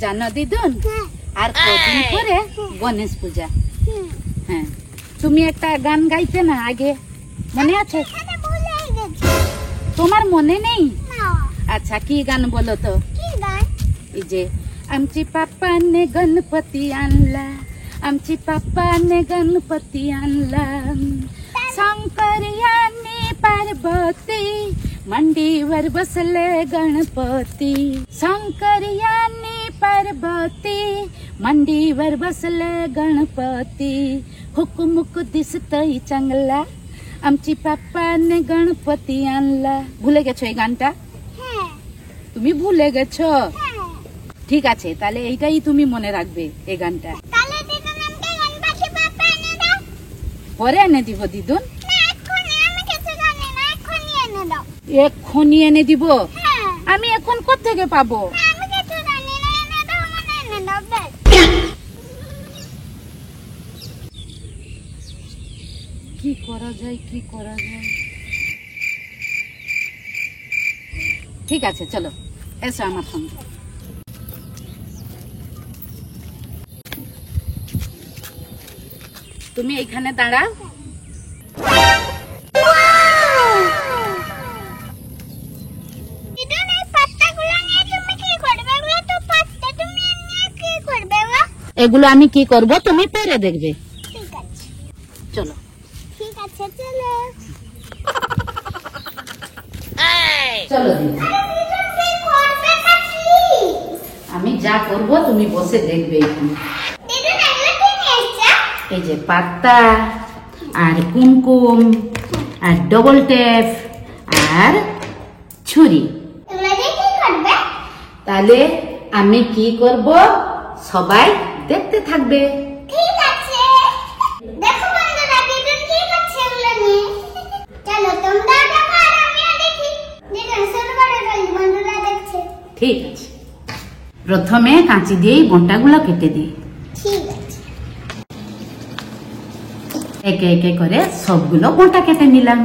জানো দিদুন, আর কদিন পরে গণেশ পূজা। হ্যাঁ, তুমি একটা গান গাইতে না আগে, মনে আছে? তোমার মনে নেই? আচ্ছা, কি গান বলো তো? এই যে आमची पप्पाने गणपती आणला, आमची पप्पाने गणपती आणला, शंकरयाने पार्वती मंडीवर बसले गणपती, शंकरयाने पार्वती मंडीवर बसले गणपती, हुकमुक दिसतय चांगला, आमची पप्पाने गणपती आणला। ভুলে গেছো এই গানটা? তুমি ভুলে গেছো? ঠিক আছে, তাহলে এইটাই তুমি মনে রাখবে এই গানটা। পরে এনে দিব দিদুন, এক্ষুনি এনে দিব। আমি এখন কোত্থেকে পাবো? কি করা যায়, কি করা যায়? ঠিক আছে, চলো এসো আমার সঙ্গে। তুমি এইখানে দাঁড়াও। এগুলো আমি কি করব তুমি পরে দেখবে। চলো। ঠিক আছে, চলো। চলো দিদি, আমি যা করব তুমি বসে দেখবে। এখানে এই যে পাতা আর কুমকুম আর ডবল টেপ আর ছুরি। তাহলে আমি কি করব সবাই দেখতে থাকবে। ঠিক আছে, দেখো বন্ধুরা দিদুন কি করছে এগুলো নিয়ে। চলো তোমরা দেখো আর আমিও দেখি। দিদুন শুরু করো, বন্ধুরা দেখছে। ঠিক আছে, প্রথমে কাঁচি দিয়ে বন্টাগুলো কেটে দিই। ঠিক আছে, একে একে করে সবগুলো বন্টা কেটে নিলাম।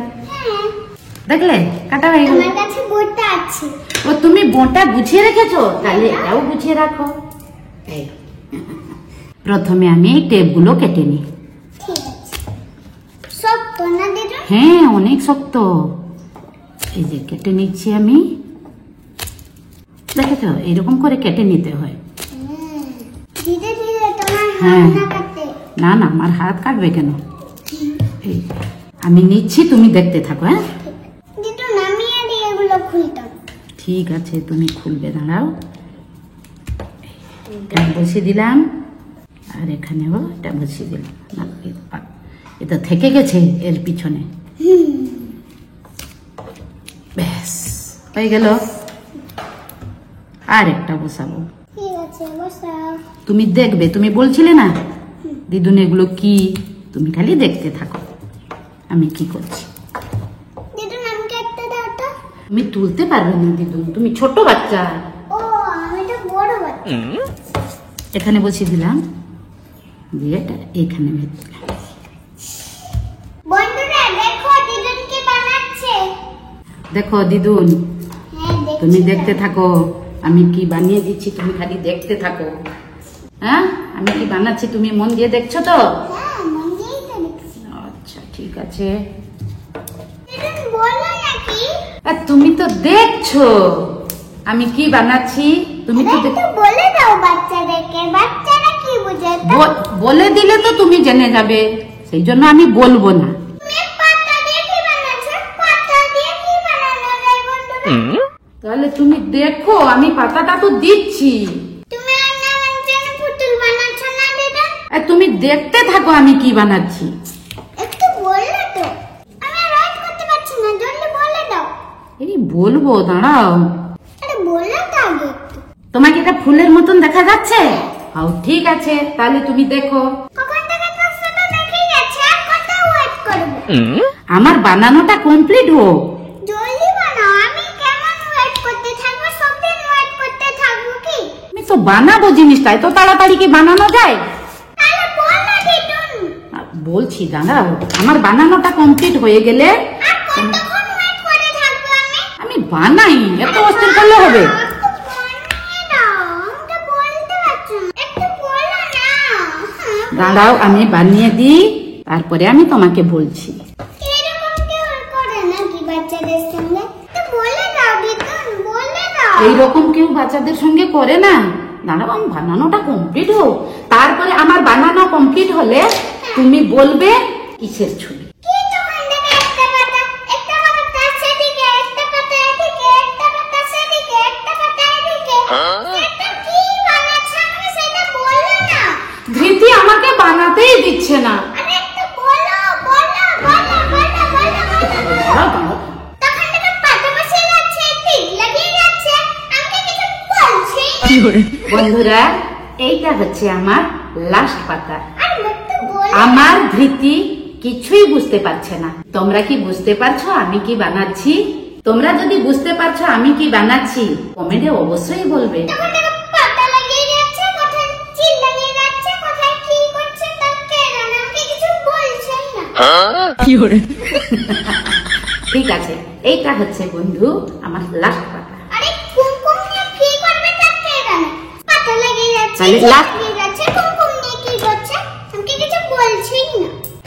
দেখলে কাটা হয়ে গেল। আমার কাছে বন্টা আছে। ও তুমি বন্টা গুছিয়ে রেখেছো? তাহলে এটাও গুছিয়ে রাখো। এই প্রথমে আমি এই টেপগুলো কেটে নিই। ঠিক আছে, শক্ত না দিদুন? হ্যাঁ, অনেক শক্ত। এই যে কেটে নিচ্ছি আমি। দেখেছো, এরকম করে কেটে নিতে হয়। ধীরে ধীরে, তোমার হাত না কাটে। না না, আমার হাত কাটবে কেন? এই আমি নিচ্ছি, তুমি দেখতে থাকো। হ্যাঁ দিদুন, আমি আর এগুলো খুলতাম। ঠিক আছে, তুমি খুলবে, দাঁড়াও। বসিয়ে দিলাম, আর এখানেও এটা বসিয়ে দিলাম। না, এটা থেকে গেছে এর পিছনে। ব্যাস হয়ে গেল। আর একটা বসাবো। ঠিক আছে, বসাও। তুমি দেখবে, তুমি বলছিলে না দিদুন এগুলো কি, তুমি খালি দেখতে থাকো আমি কি করছি। দিদুন আমাকে একটা দাও তো। তুমি তুলতে পারবে না দিদুন, তুমি ছোট বাচ্চা। ও, আমি তো বড় বাচ্চা। এখানে বসিয়ে দিলাম, দিয়ে এখানে দিলাম। বন্ধুরা দেখো দিদুন কি বানাচ্ছে। দেখো দিদুন, তুমি দেখতে থাকো আমি কি বানিয়ে দিচ্ছি, তুমি খালি দেখতে থাকো। হ্যাঁ, আমি কি বানাচ্ছি তুমি মন দিয়ে দেখছো তো? আচ্ছা ঠিক আছে। তুমি তো দেখছো আমি কি বানাচ্ছি, তুমি তো বলে দাও বাচ্চাদেরকে, বাচ্চারা কি বুঝে। বলে দিলে তো তুমি জেনে যাবে, সেই জন্য আমি বলবো না। তাহলে তুমি দেখো, আমি পাতাটা তো দিচ্ছি। তুমি দেখতে থাকো আমি কি বানাচ্ছি। একটু বললে তো, আমি রাইট করতে পারছি না, জলদি বলে দাও। এই বলবো, দাঁড়াও। আরে বললে তো আগে। তোমাকে এটা ফুলের মতন দেখা যাচ্ছে? হ্যাঁ ঠিক আছে, তাহলে তুমি দেখো। কখন থেকে কষ্টটা দেখেই যাচ্ছে, আর কত ওয়েট করব? আমার বানানোটা কমপ্লিট হোক। জলদি বানাও, আমি কেমন ওয়েট করতে থাকবো? সবদিন ওয়েট করতে থাকবো কি? আমি তো বানাবো জিনিসটা, এত তাড়াতাড়ি কি বানানো যায়? বলছি দাঁড়াও, আমার বানানোটা কমপ্লিট হয়ে গেলে আমি বানাই, এত অস্থির করলে হবে? দাঁড়াও আমি বানিয়ে দিই, তারপরে আমি তোমাকে বলছি। এইরকম কেউ বাচ্চাদের সঙ্গে করে না। দাঁড়াও আমি বানানোটা কমপ্লিট হোক, তারপরে আমার বানানো কমপ্লিট হলে তুমি বলবে কিসের ছবি। ধৃতি আমাকে বানাতেই দিচ্ছে না। বন্ধুরা, এইটা হচ্ছে আমার লাস্ট পাতা। আমার ধৃতি কিছুই বুঝতে পারছে না। তোমরা কি বুঝতে পারছো আমি কি বানাচ্ছি? তোমরা যদি বুঝতে পারছো আমি কি বানাচ্ছি, কমেন্টে অবশ্যই বলবে। ঠিক আছে, এইটা হচ্ছে বন্ধু আমার লাস্ট পাতা।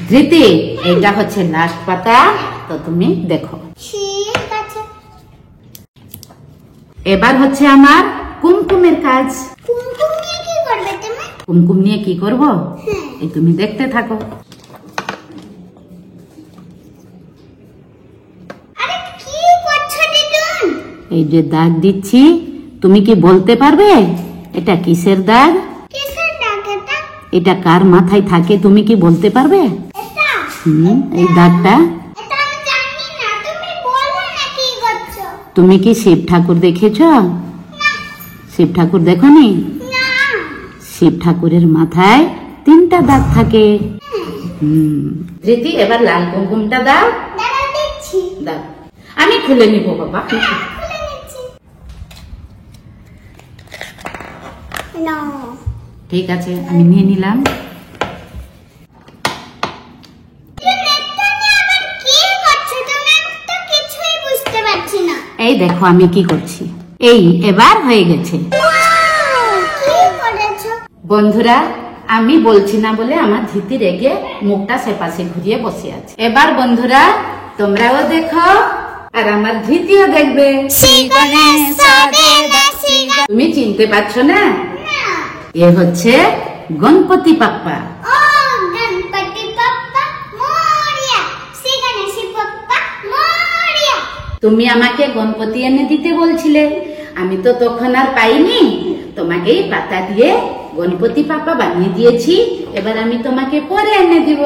ধৃতি, এইটা হচ্ছে লাস্ট পাতা, তো তুমি দেখো। এবার হচ্ছে আমার কুমকুমের কাজ। কুমকুম নিয়ে কি করব এই তুমি দেখতে থাকো। এই যে দাগ দিচ্ছি, তুমি কি বলতে পারবে এটা কিসের দাগ? এটা কার মাথায় থাকে তুমি কি বলতে পারবে? এই দাগটা তুমি কি শিব ঠাকুর দেখেছ? শিব ঠাকুর দেখোনি? শিব ঠাকুরের মাথায় 3টা দাগ থাকে। ধৃতি, এবার লাল কুমকুমটা দাও। দাও, আমি খুলে নিব বাবা। ঠিক আছে, আমি নিয়ে নিলাম। এই দেখো আমি কি করছি। এই এবার হয়ে গেছে। বন্ধুরা, আমি বলছি না বলে আমার ধৃতি রেগে মুখটা সেপাশে ঘুরিয়ে বসে আছে। এবার বন্ধুরা তোমরাও দেখো আর আমার ধৃতিও দেখবে। তুমি চিনতে পারছো না? এ হচ্ছে গণপতি বাপ্পা। তুমি আমাকে গণপতি এনে দিতে বলছিলে, আমি তো তখন আর পাইনি। তোমাকে এই পাতা দিয়ে গণপতি বাপ্পা বানিয়ে দিয়েছি, এবার আমি তোমাকে পরে এনে দিব।